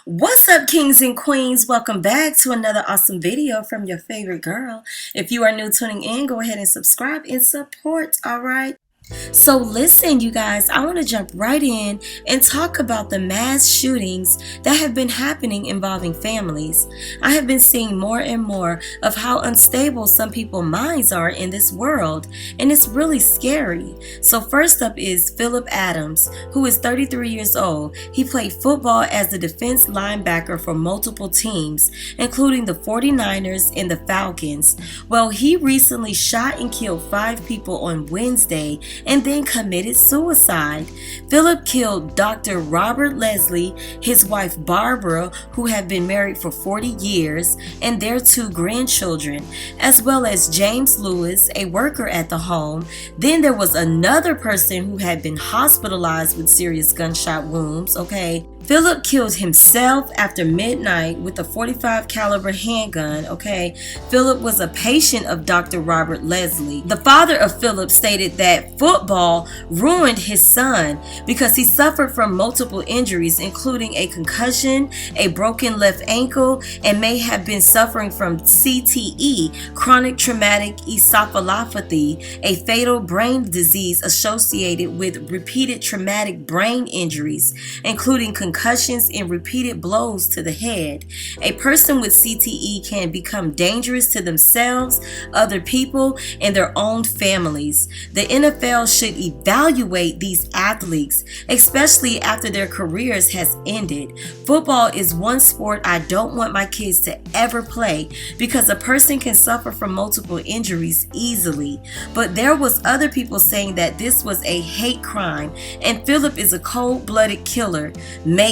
What's up, kings and queens? Welcome back to another awesome video from your favorite girl. If you are new tuning in, go ahead and subscribe and support, all right? So listen, you guys, I want to jump right in and talk about the mass shootings that have been happening involving families. I have been seeing more and more of how unstable some people's minds are in this world, and it's really scary. So first up is Phillip Adams, who is 33 years old. He played football as a defense linebacker for multiple teams, including the 49ers and the Falcons. Well, he recently shot and killed 5 people on Wednesday and then committed suicide. Phillip killed Dr. Robert Leslie, his wife Barbara, who had been married for 40 years, and their 2 grandchildren, as well as James Lewis, a worker at the home. Then there was another person who had been hospitalized with serious gunshot wounds, okay? Phillip killed himself after midnight with a .45 caliber handgun, okay? Phillip was a patient of Dr. Robert Leslie. The father of Phillip stated that football ruined his son because he suffered from multiple injuries, including a concussion, a broken left ankle, and may have been suffering from CTE, chronic traumatic encephalopathy, a fatal brain disease associated with repeated traumatic brain injuries, including concussions and repeated blows to the head. A person with CTE can become dangerous to themselves, other people, and their own families. The NFL should evaluate these athletes, especially after their careers has ended. Football is one sport I don't want my kids to ever play because a person can suffer from multiple injuries easily. But there was other people saying that this was a hate crime and Phillip is a cold-blooded killer. Maybe.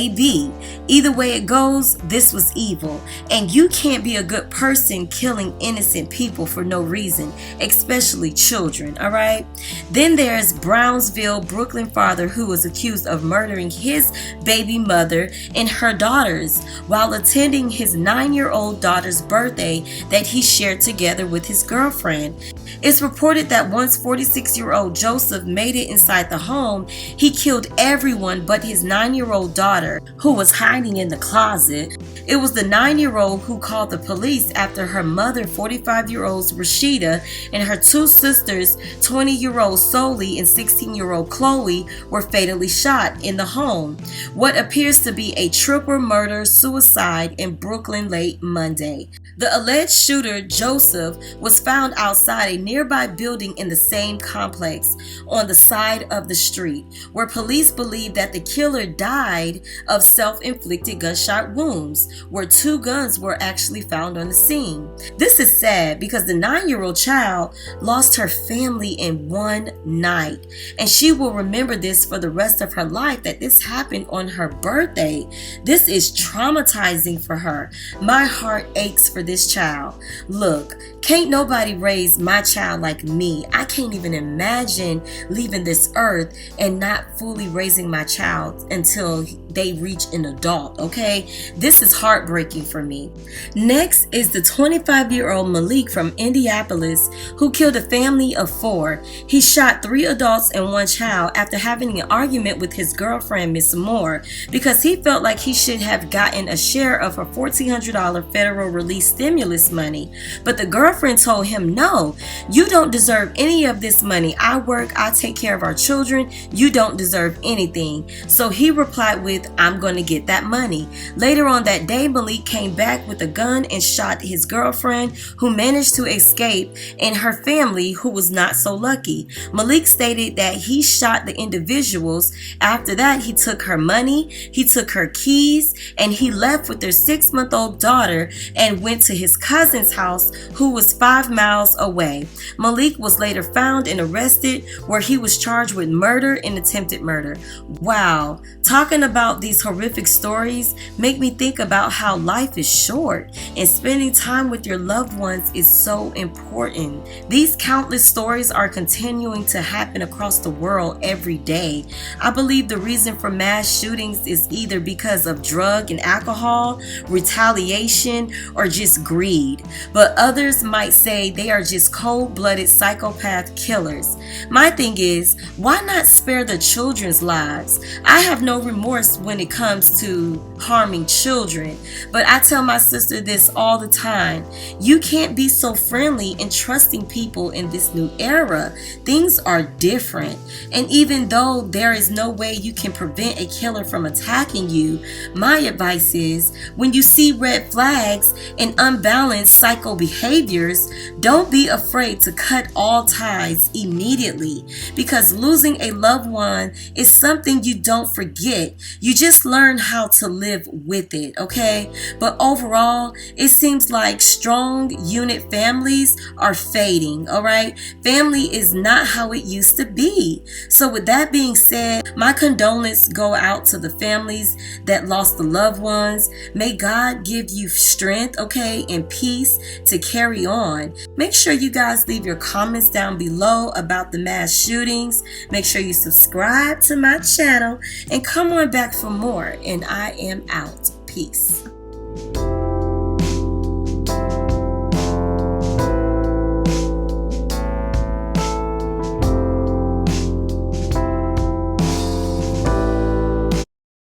Either way it goes, this was evil. And you can't be a good person killing innocent people for no reason, especially children, alright? Then there's Brownsville, Brooklyn father who was accused of murdering his baby mother and her daughters while attending his 9-year-old daughter's birthday that he shared together with his girlfriend. It's reported that once 46-year-old Joseph made it inside the home, he killed everyone but his 9-year-old daughter, who was hiding in the closet. It was the 9-year-old who called the police after her mother, 45-year-old Rashida, and her 2 sisters, 20-year-old Soli and 16-year-old Chloe, were fatally shot in the home. What appears to be a triple murder-suicide in Brooklyn late Monday. The alleged shooter, Joseph, was found outside a nearby building in the same complex on the side of the street, where police believe that the killer died of self-inflicted gunshot wounds, where 2 guns were actually found on the scene. This is sad because the 9-year-old child lost her family in one night, and she will remember this for the rest of her life, that this happened on her birthday. This is traumatizing for her. My heart aches for this child. Look, can't nobody raise my child like me. I can't even imagine leaving this earth and not fully raising my child until they reach an adult, okay? This is heartbreaking for me. Next is the 25-year-old Malik from Indianapolis who killed a family of 4. He shot 3 adults and 1 child after having an argument with his girlfriend, Miss Moore, because he felt like he should have gotten a share of her $1,400 federal relief stimulus money. But the girlfriend told him, no, you don't deserve any of this money. I work, I take care of our children. You don't deserve anything. So he replied with, I'm going to get that money. Later on that day, Malik came back with a gun and shot his girlfriend, who managed to escape, and her family, who was not so lucky. Malik stated that he shot the individuals. After that, he took her money, he took her keys, and he left with their 6-month-old daughter and went to his cousin's house, who was 5 miles away. Malik was later found and arrested, where he was charged with murder and attempted murder. Wow, talking about about these horrific stories make me think about how life is short and spending time with your loved ones is so important. These countless stories are continuing to happen across the world every day. I believe the reason for mass shootings is either because of drug and alcohol, retaliation, or just greed. But others might say they are just cold-blooded psychopath killers. My thing is, why not spare the children's lives? I have no remorse when it comes to harming children, but I tell my sister this all the time. You can't be so friendly and trusting people in this new era. Things are different. And even though there is no way you can prevent a killer from attacking you, my advice is, when you see red flags and unbalanced psycho behaviors, don't be afraid to cut all ties immediately, because losing a loved one is something you don't forget. You just learn how to live with it, okay? But overall, it seems like strong unit families are fading, all right? Family is not how it used to be. So with that being said, my condolences go out to the families that lost the loved ones. May God give you strength, okay, and peace to carry on. Make sure you guys leave your comments down below about the mass shootings. Make sure you subscribe to my channel and come on back for more. And I am out. Peace.